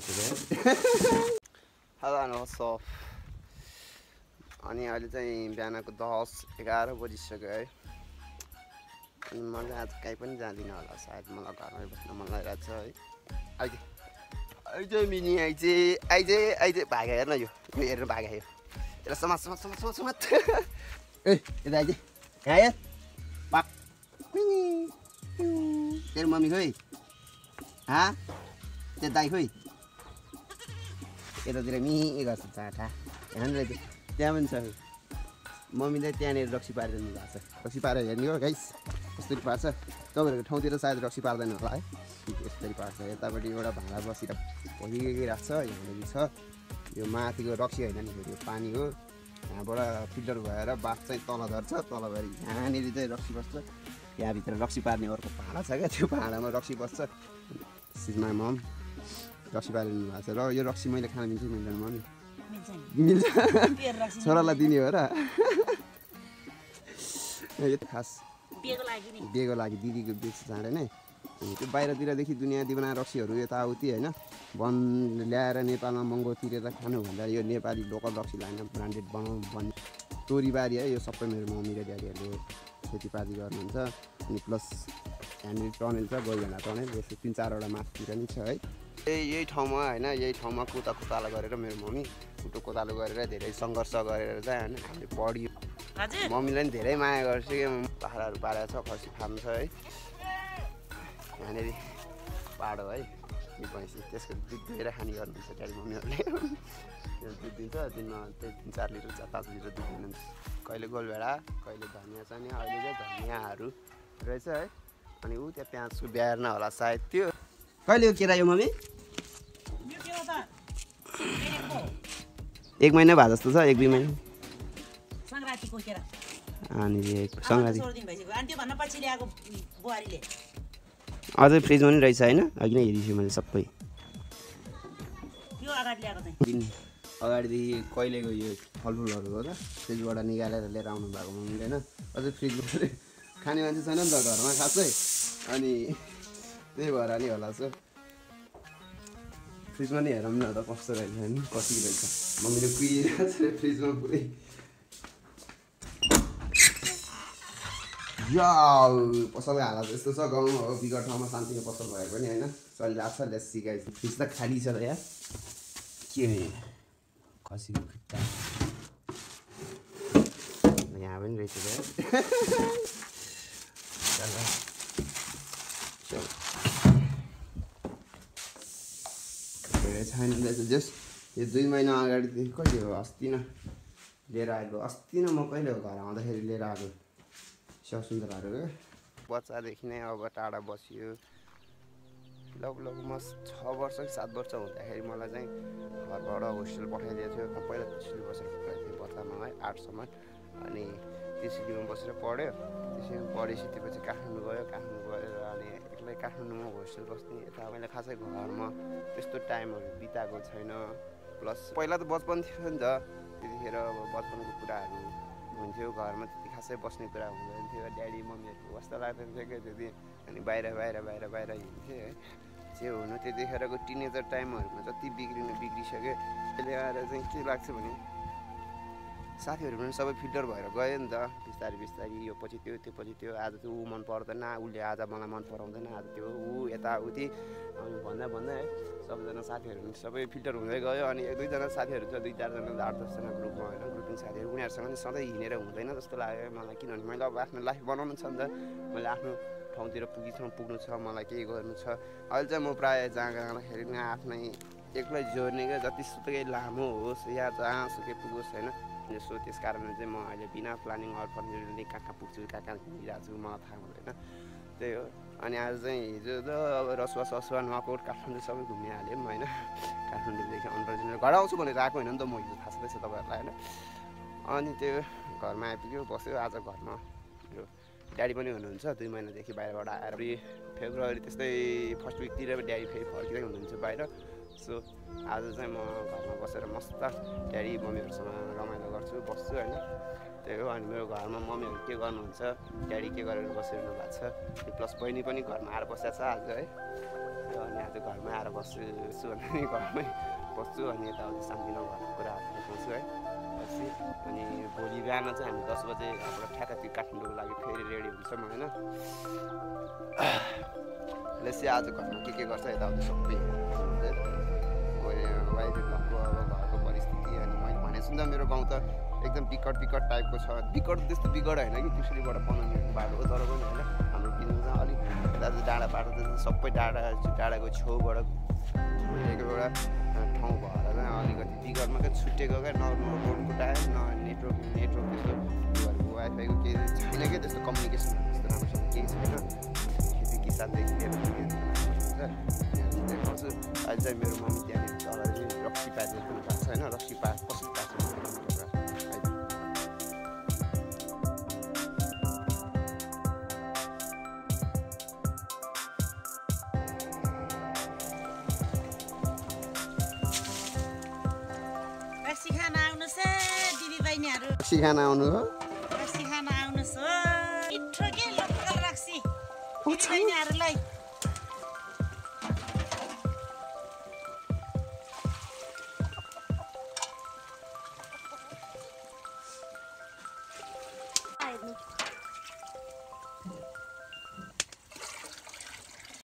Hello सब अनि अहिले चाहिँ बिहानको 10-11 बजिसक्यो है। अनि म चाहिँ आज कहीँ पनि जाँदिनँ होला, सायद मलाई घरमै बस्न मन लागिरहेको छ है। आइज मिनी आइज भाग्यो हेर्न, यो हेर्नु भाग्यो यो यसलाई समाज ए यता आइज यहाँ हेर पाक तेरो मम्मी खोइ त्यो दाइ खोइ यतातिर मिही गर्छ चाटा हेर्नु रहेछ त्यहाँ पनि छ। मम्मीले त्यहाँनिर रक्सी पारिदिनु भएको छ, रक्सी पारेर हेर्ने हो गाइस यसरी पार्छ। तपाईँहरूको ठाउँतिर सायद रक्सी पार्दैन होला है, यसरी पार्छ। यतापट्टि एउटा भाँडा बसेर भइरहेको छ, यहाँनिर छ यो माथिको रक्सी होइन नि, यो पानी हो। यहाँबाट फिल्टर भएर बाफ चाहिँ तल झर्छ, तल गएर यहाँनिर चाहिँ रक्सी बस्छ। यहाँभित्र रक्सी पार्ने अर्को भाँडा छ क्या, त्यो भाँडामा रक्सी बस्छ। सिजमा मम रक्सी पारिदिनु भएको छ र यो रक्सी मैले खान मिल्छ मिल्दैन मम्मी? मिल्छ छोरालाई दिने हो र यो खास बिहेको लागि दिदीको बेच चाँडै नै। त्यो बाहिरतिरदेखि दुनियाँ दिवाना रक्सीहरू यताउति होइन बन ल्याएर नेपालमा महँगो तिरेर खानुभन्दा यो नेपाली लोकल रक्सी लाइन ब्रान्डेड बनाउँ भन्ने तोरीबारी है। यो सबै मेरो मम्मी र ड्याडीहरूले खेतीपाती गर्नुहुन्छ। अनि प्लस यहाँनिर टनेल छ, गोलभेडा टनेल, यस्तो 3-4वटा माथितिर नि छ है। यही ठाउँमा होइन, यही ठाउँमा कोतालो गरेर मेरो मम्मी कोतालो गरेर धेरै सङ्घर्ष गरेर चाहिँ होइन हामीले पढ्यो। मम्मीलाई पनि धेरै माया गर्छु कि बाख्राहरू पालेको छ, खसी फार्म छ है यहाँनिर पाडो है। भैँसी त्यसको दुध दुहेर खाने गर्नुहुन्छ ड्याडी मम्मीहरूले। त्यो दुध दिन्छ दिनमा, त्यही 3-4 लिटर 4-5 लिटर दुध दिनुहुन्छ। कहिले गोलभेडा कहिले धनियाँ छ नि, अहिले चाहिँ धनियाँहरू रहेछ है। अनि ऊ त्यहाँ प्याजको ब्यार्न होला सायद त्यो। कहिले हो केरा यो मम्मी? 1 महिना भए जस्तो छ, 1-2 महिना। अनि सङ्क्रान्ति अझै फ्रिजमा नि रहेछ होइन, अघि नै हेरिछु मैले सबै। अगाडिदेखि कहिलेको यो फलफुलहरू हो त फ्रिजबाट निकालेर लिएर आउनु भएको मम्मीले होइन। अझै फ्रिजमा खाने मान्छे छैन नि त घरमा खासै, अनि त्यही भएर नि होला सो फ्रिजमा नि हेरौँ न त कस्तो रहेछ नि, कति रहेछ। मम्मीले कुहिरहेको छ फ्रिजमा पुरै। या पसलको हालत यस्तो छ, गाउँमा हो बिगत ठाउँमा शान्तिको पसल भए पनि होइन चलिरहेको छ। लेसी गाइस फ्रिज त खाली छ यार, के खसीको खुट्टा यहाँ पनि रहेछ छैन रहेछ। जस यो 2 महिना अगाडिदेखि कहिले हो, अस्ति न लिएर आएको, अस्ति न म कहिले हो घर आउँदाखेरि लिएर आएको स्याउ सुन्दरहरू क्या। बच्चादेखि नै अब टाढा बसियो, लगभग म 6 वर्ष कि 7 वर्ष हुँदाखेरि मलाई चाहिँ घरबाट होस्टेल पठाइदिएको थियो। पहिला त्यसरी बसेर पठाएको थियो बच्चामा है 8सम्म। अनि त्यसरीमा बसेर पढ्यो, त्यसरीमा पढेपछि त्यसपछि काठमाडौँ गयो, काठमाडौँ गएर अनि एक्लै काठमाडौँमा होस्टेल बस्ने। यता मैले खासै घरमा त्यस्तो टाइमहरू बिताएको छैन। प्लस पहिला त बचपन थियो नि त, त्यतिखेर अब बचपनको कुराहरू हुन्थ्यो, घरमा त्यति खासै बस्ने कुरा हुँदैन थियो। ड्याडी मम्मीहरूको वास्ता लाग्दैन थियो क्या त्यति। अनि बाहिर हिँड्थेँ है। जे हुनु त्यतिखेरको टिनेजर टाइमहरूमा जति बिग्रिसक्यो। अहिले आएर चाहिँ के लाग्छ भने साथीहरू पनि सबै फिल्टर भएर गयो नि त बिस्तारै, यो पछि त्यो त्यो पछि त्यो। आज त्यो ऊ मन पर्दैन, उसले आज मलाई मन पराउँदैन, आज त्यो ऊ यताउति अनि भन्दा है सबैजना साथीहरू पनि सबै फिल्टर हुँदै गयो। अनि 1-2जना साथीहरू छ, 2-4जना 8-10जना ग्रुपमा होइन, ग्रुपिङ साथीहरू, उनीहरूसँग पनि सधैँ हिँडेर हुँदैन जस्तो लाग्यो मलाई। किनभने मैले अब आफ्नो लाइफ बनाउनु छ नि त, मैले आफ्नो ठाउँतिर पुग्नु छ, मलाई केही गर्नु छ। अहिले चाहिँ म प्रायः जहाँ जाँदाखेरि पनि आफ्नै एक्लै जोड्ने क्या, जतिसुकै लामो होस् या जहाँसुकै पुगोस् होइन। सो त्यस कारणले चाहिँ म अहिले बिना प्लानिङ अल्टरनेटिभली कहाँ पुग्छु, कहाँ हिँडिरहेको छु मलाई थाहा हुँदैन, त्यही हो। अनि आज चाहिँ हिजो त अब रसुवा नकआउट काठमाडौँ सबै घुमिहाल्यो होइन। काठमाडौँदेखि अनफर्चुनेट घर आउँछु भनेर आएको होइन नि त म, हिजो थाहा छँदैछ तपाईँहरूलाई होइन। अनि त्यो घरमा आइपुग्यो, बस्यो। आज घरमा मेरो ड्याडी पनि हुनुहुन्छ, 2 महिनादेखि बाहिरबाट आएर फेब्रुअरी त्यस्तै फर्स्ट विकतिर ड्याडी फेरि फर्किँदै हुनुहुन्छ बाहिर। सो आज चाहिँ म घरमा बसेर मस्त ड्याडी मम्मीहरूसँग रमाइलो गर्छु, बस्छु होइन, त्यही हो। अनि मेरो घरमा मम्मीहरू के गर्नुहुन्छ, ड्याडी के गरेर बसिरहनु भएको छ, प्लस बहिनी पनि घरमा आएर बसेको छ आज है। अनि आज आज घरमै आएर बस्छु भने घरमै बस्छु अनि यताउति शान्ति नभएको कुराहरू देखाउँछु है। अनि भोलि बिहान चाहिँ हामी 10 बजे हाम्रो ठ्याक्कै काठमाडौँको लागि फेरि रेडी हुन्छौँ होइन। लेसी आज घरमा के गर्छ यताउति सबै वाइफ भएको अब घरको परिस्थिति अनि मैले भनेको छु नि त मेरो गाउँ त एकदम बिकट टाइपको छ। बिकट त्यस्तो बिकट होइन कि त्यसरीबाट 15 मिनटको बाटो हो, तर पनि होइन हाम्रो बिल्डिङ चाहिँ अलिक डाँडा बाटो त सबै डाँडाको छेउबाट छोडिएको एउटा ठाउँ भएर चाहिँ अलिकति बिकटमा क्या छुट्टिएको क्या न रोडको टायर न नेटवर्क त्यस्तो वाइफाईको केही छैन क्या त्यस्तो कम्युनिकेसन त्यस्तो राम्रोसँग केही छैन। खेती किसानदेखि लिएर देखाउँछु। अहिले चाहिँ मेरो मम्मी त्यहाँनिर तल रक्सी पार्नु भएको छ होइन, रक्सी कसरी पार्छ रक्सी खान आउनु हो, रक्सी खान आउनुहोस् हो। मिठो के लोकल रक्सी दिदी बहिनीहरूलाई